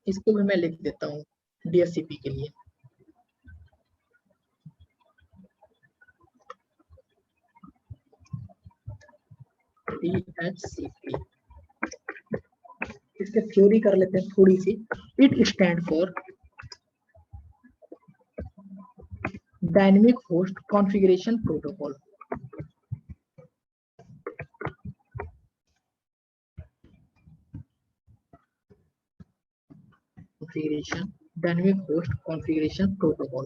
इसको भी मैं लिख देता हूँ डीएचसीपी के लिए। DHCP। इसके थ्योरी कर लेते हैं थोड़ी सी। It stand for dynamic host configuration protocol. Configuration, dynamic host configuration protocol.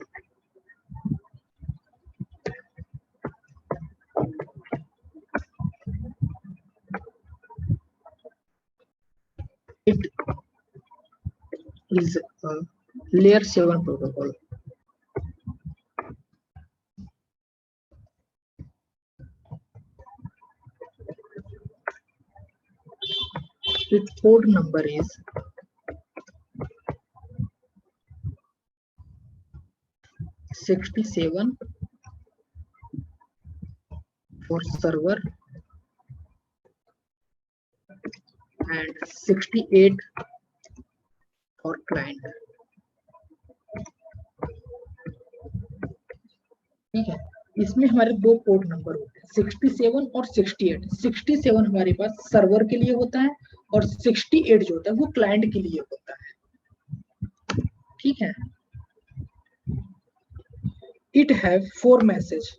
It is a layer 7 protocol. Its port number is 67 for server and 68 for client। ठीक है, इसमें हमारे दो पोर्ट नंबर होते हैं 67 और 68। 67 हमारे पास सर्वर के लिए होता है और 68 जो होता है वो क्लाइंट के लिए होता है। ठीक है, इट हैव 4 मैसेज।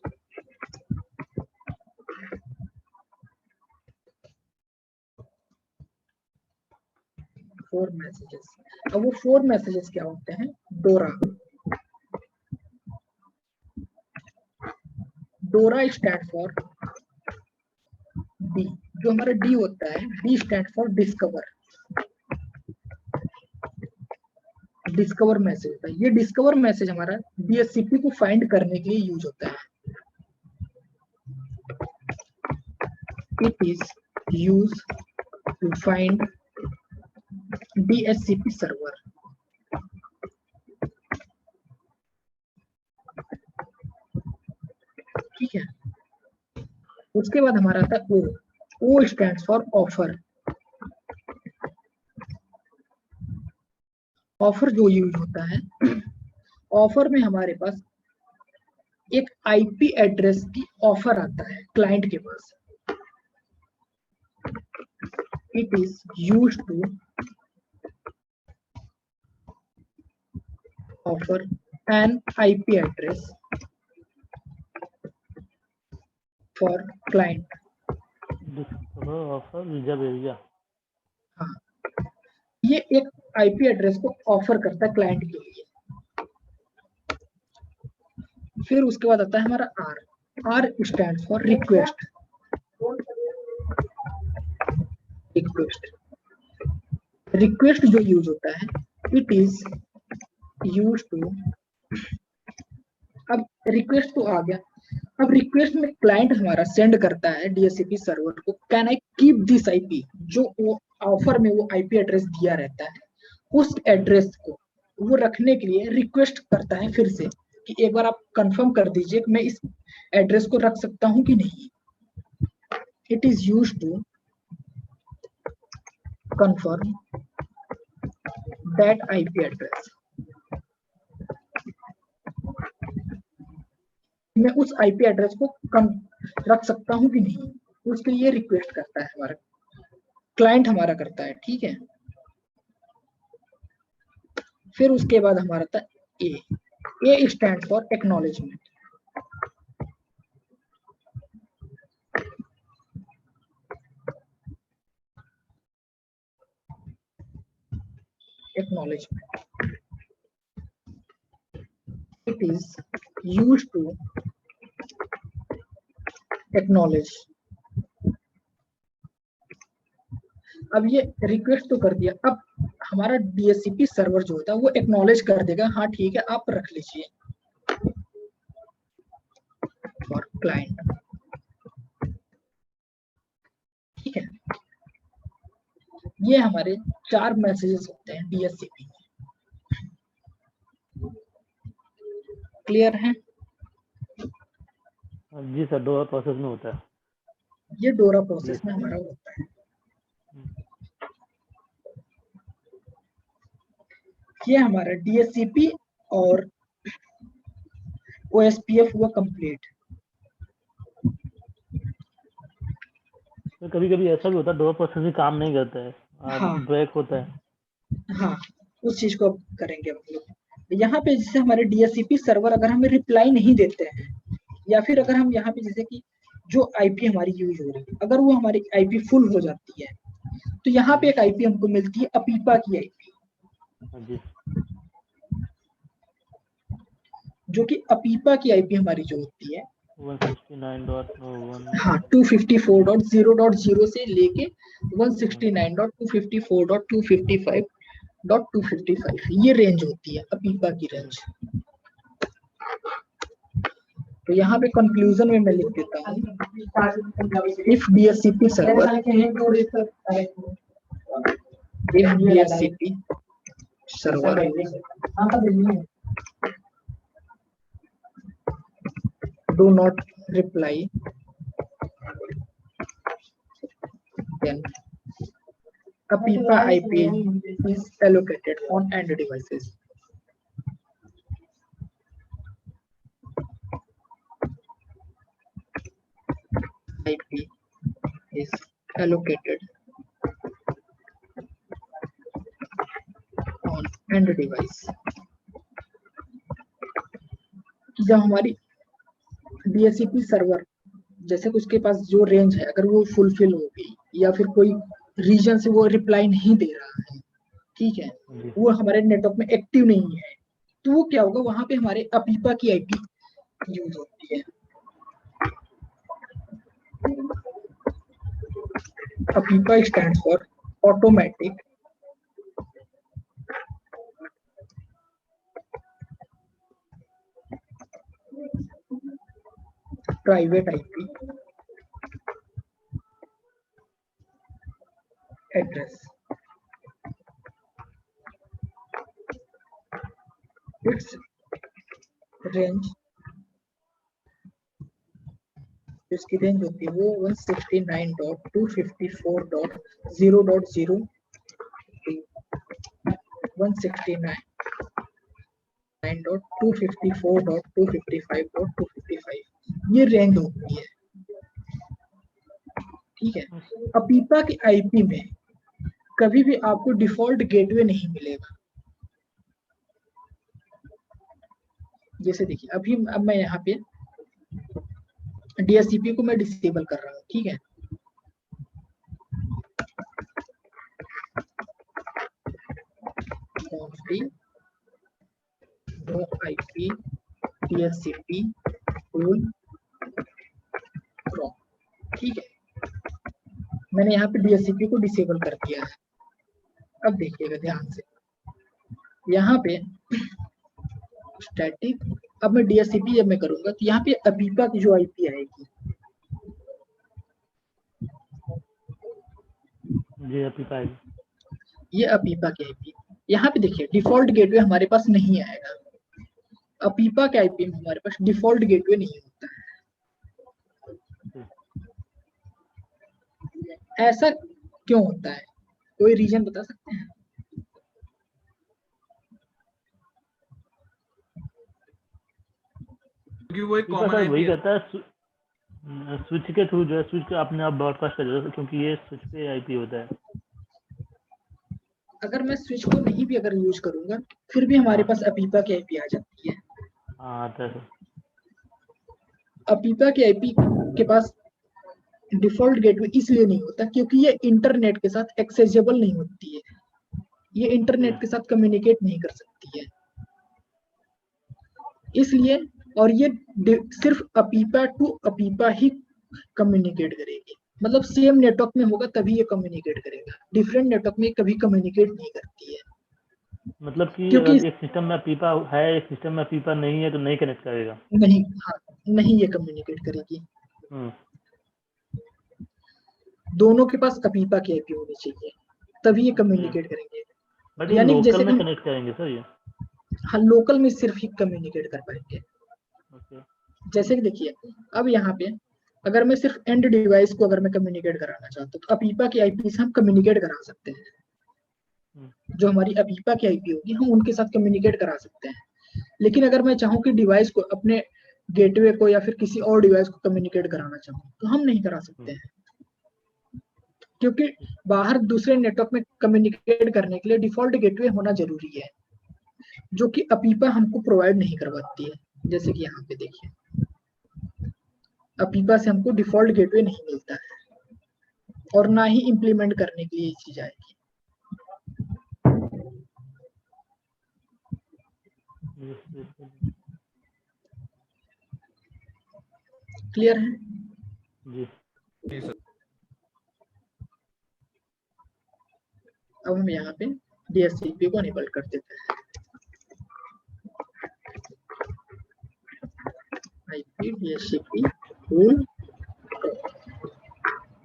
अब वो 4 मैसेजेस क्या होते हैं? डोरा स्टैंड फॉर डी। जो हमारा डी होता है, D stand for discover. Discover message होता है। ये डिस्कवर मैसेज हमारा डीएचसीपी को फाइंड करने के लिए यूज होता है। It is use to find DHCP server. ठीक है, उसके बाद हमारा आता है O stand for offer. Offer जो यूज होता है, ऑफर में हमारे पास एक आईपी एड्रेस की ऑफर आता है क्लाइंट के पास। It is use to offer an IP address for client। Offer reserve area. हाँ, ये एक IP एड्रेस को ऑफर करता है क्लाइंट के लिए। फिर उसके बाद आता है हमारा R stand for request. Request जो यूज होता है, इट इज यूज टू। अब रिक्वेस्ट तो आ गया। अब रिक्वेस्ट में क्लाइंट हमारा सेंड करता है डीएचसीपी सर्वर को, can I keep this IP. जो वो ऑफर में वो आईपी एड्रेस दिया रहता है, उस एड्रेस को वो रखने के लिए रिक्वेस्ट करता है फिर से कि एक बार आप कंफर्म कर दीजिए कि मैं इस एड्रेस को रख सकता हूं कि नहीं। It is use to confirm that IP address. मैं उस आईपी एड्रेस को रख सकता हूं कि नहीं, उसके लिए रिक्वेस्ट करता है हमारा क्लाइंट, हमारा करता है। ठीक है, फिर उसके बाद हमारा था A stand for acknowledgement. it is used to acknowledge। अब ये रिक्वेस्ट तो कर दिया, अब हमारा डीएचसीपी सर्वर जो होता है वो एक्नॉलेज कर देगा, हाँ ठीक है आप रख लीजिए फॉर क्लाइंट। ठीक है, ये हमारे 4 मैसेजेस होते हैं डीएचसीपी में। क्लियर है? जी सर, डोरा प्रोसेस में होता है। ये डोरा प्रोसेस में हमारा होता है। ये हमारा डीएचसीपी और ओएसपीएफ हुआ कंप्लीट। तो कभी कभी ऐसा भी होता है डोर प्रोसेसिंग काम नहीं करता है, हाँ। ब्रेक होता है। हाँ, उस चीज को अब करेंगे हम लोग। यहाँ पे जैसे हमारे DHCP सर्वर अगर हमें रिप्लाई नहीं देते हैं, या फिर अगर हम यहाँ पे जैसे कि जो आईपी हमारी यूज हो रही है अगर वो हमारी आईपी फुल हो जाती है, तो यहाँ पे एक आईपी हमको मिलती है अपीपा की आईपी, हाँ जी। जो कि अपीपा की आईपी हमारी जो होती है 169.1 हाँ 254.0.0 से लेके 169.254.255.255 ये रेंज होती है अपीपा की रेंज। तो यहाँ पे कंक्लूजन में मैं लिख देता हूँ, if DHCP server do not reply, then APIPA IP is allocated on end devices. IP is allocated on end device. जब हमारी DHCP सर्वर जैसे कि उसके पास जो रेंज है अगर वो फुलफिल हो गई या फिर कोई रीजन से वो रिप्लाई नहीं दे रहा है, ठीक है, वो हमारे नेटवर्क में एक्टिव नहीं है, तो वो क्या होगा वहां पे हमारे अपीपा की आईपी यूज होती है। अपीपा stands for automatic private IP address. It's range, इसकी रेंज होती है वो 169.254.0.0 169.254.255.255 ये रेंज होती है, ठीक है। अपीपा की आईपी में कभी भी आपको डिफॉल्ट गेटवे नहीं मिलेगा। जैसे देखिए अभी अब मैं यहाँ पे DHCP को मैं डिसेबल कर रहा हूँ, ठीक है, no IP DHCP rule from, ठीक है, मैंने यहाँ पे DHCP को डिसेबल कर दिया है। अब देखिएगा ध्यान से यहाँ पे स्टैटिक, अब मैं DHCP जब मैं करूंगा तो यहाँ पे अपीपा की जो आईपी आएगी जी अपीपा आईपी, ये अपीपा की आईपी, यहाँ पे देखिए डिफॉल्ट गेटवे हमारे पास नहीं आएगा। अपीपा के आईपी में हमारे पास डिफॉल्ट गेटवे नहीं होता है। ऐसा क्यों होता है, कोई रीजन बता सकते हैं? क्योंकि वो एक अपीपा कॉमन सर आईपी वही है। कहता है स्विच के थ्रू जो है, स्विच का अपने आप ब्रॉडकास्ट कर देता है क्योंकि ये स्विच पे आईपी होता है। अगर मैं स्विच को नहीं भी अगर यूज करूंगा फिर भी हमारे पास अपीपा की आईपी आ जाती है। हाँ आता है सर। अपीपा की आईपी के पास डिफॉल्ट गेटवे इसलिए नहीं होता क्योंकि ये इंटरनेट के साथ एक्सेसिबल नहीं होती है, ये इंटरनेट के साथ कम्युनिकेट नहीं कर सकती है इसलिए, और ये सिर्फ अपीपा टू अपीपा ही कम्युनिकेट करेगी, मतलब सेम नेटवर्क में होगा तभी ये कम्युनिकेट करेगा, डिफरेंट नेटवर्क में कभी कम्युनिकेट नहीं करती है। मतलब कि क्योंकि अगर एक सिस्टम में अपीपा है एक सिस्टम में अपीपा नहीं है तो नहीं कनेक्ट करेगा। नहीं, हाँ नहीं ये कम्युनिकेट करेगी। दोनों के पास अपीपा की आईपी होनी चाहिए तभी ये कम्युनिकेट करेंगे। बट ये यानी लोकल जैसे में हम कनेक्ट करेंगे सर ये। हाँ लोकल में सिर्फ ही कम्युनिकेट कर पाएंगे। ओके। जैसे कि देखिए अब यहाँ पे अगर मैं सिर्फ एंड डिवाइस को अगर मैं कम्युनिकेट कराना चाहता हूँ तो अपीपा की आईपी से हम कम्युनिकेट करा सकते हैं, जो हमारी अपीपा की आईपी होगी हम उनके साथ कम्युनिकेट करा सकते हैं। लेकिन अगर मैं चाहूँ कि डिवाइस को अपने गेटवे को या फिर किसी और डिवाइस को कम्युनिकेट कराना चाहूँ तो हम नहीं करा सकते हैं। क्योंकि बाहर दूसरे नेटवर्क में कम्युनिकेट करने के लिए डिफॉल्ट गेटवे होना जरूरी है, जो कि अपीपा हमको प्रोवाइड नहीं करवाती है। जैसे कि यहाँ पे देखिए, अपीपा से हमको डिफॉल्ट गेटवे नहीं मिलता है और ना ही इम्प्लीमेंट करने के लिए ये चीज आएगी। क्लियर है? जी जी सर। अब हम यहाँ पे DHCP को इनेबल कर देते हैं। IP DHCP pool.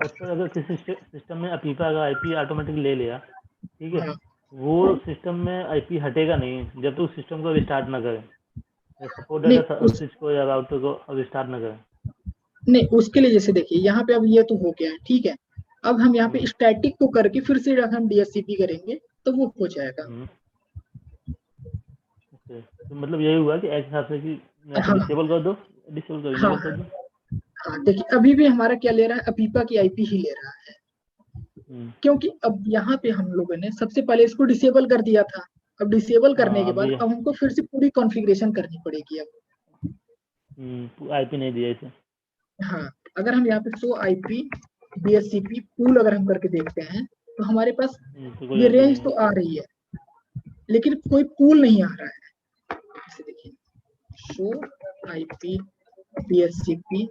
और सर अगर किसी सिस्टम में अपीपा का आईपी ऑटोमेटिक ले लिया, ठीक है, हाँ, वो सिस्टम में आईपी हटेगा नहीं जब तक उस सिस्टम को रिस्टार्ट ना करें, सपोर्ट नहीं डाटा उस स्विच को या राउटर को रिस्टार्ट ना करें। नहीं उसके लिए जैसे देखिए यहाँ पे अब ये तो हो गया है, ठीक है। अब हम यहाँ पे स्टैटिक को करके फिर से अगर हम DHCP करेंगे तो वो हो जाएगा। ओके, तो मतलब यही हुआ कि एक हिसाब से कि या तो हाँ डिसेबल कर दो, डिसेबल कर हाँ इनेबल कर दो। हाँ, देखिए अभी भी हमारा क्या ले रहा है, अपीपा की IP ही ले रहा है, क्योंकि अब यहाँ पे हम लोगों ने सबसे पहले इसको डिसेबल कर दिया था। अब डिसेबल करने के बाद अभी अब हमको फिर से पूरी कॉन्फ़िगरेशन करनी पड़ेगी अब। आईपी नहीं दिया इसे। हाँ, अगर हम यहाँ पे शो IP DHCP पूल अगर हम करके देखते हैं तो हमारे पास तो कोई ये IP रेंज नहीं तो है। आ रही है, लेकिन कोई पूल नहीं आ रहा है। जैसे देखिए शो IP DHCP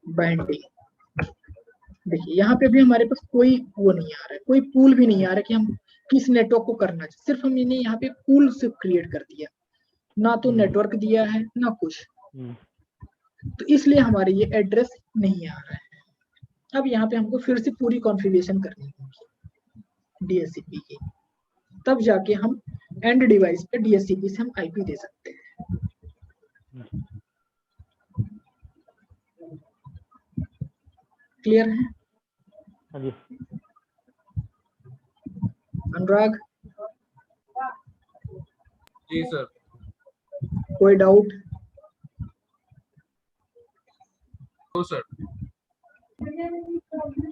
बाइंडिंग, देखिए यहाँ पे भी हमारे पास कोई वो नहीं आ रहा है, कोई पूल भी नहीं आ रहा है कि हम किस नेटवर्क को करना चाहिए। सिर्फ हमने यहाँ पे पूल से क्रिएट कर दिया, ना तो नेटवर्क दिया है ना कुछ, तो इसलिए हमारे ये एड्रेस नहीं आ रहा है। अब यहाँ पे हमको फिर से पूरी कॉन्फ़िगरेशन करनी होगी DHCP की, तब जाके हम एंड डिवाइस पे DHCP से हम IP दे सकते हैं। क्लियर है? हाँ जी। अनुराग, जी सर। कोई डाउट? तो सर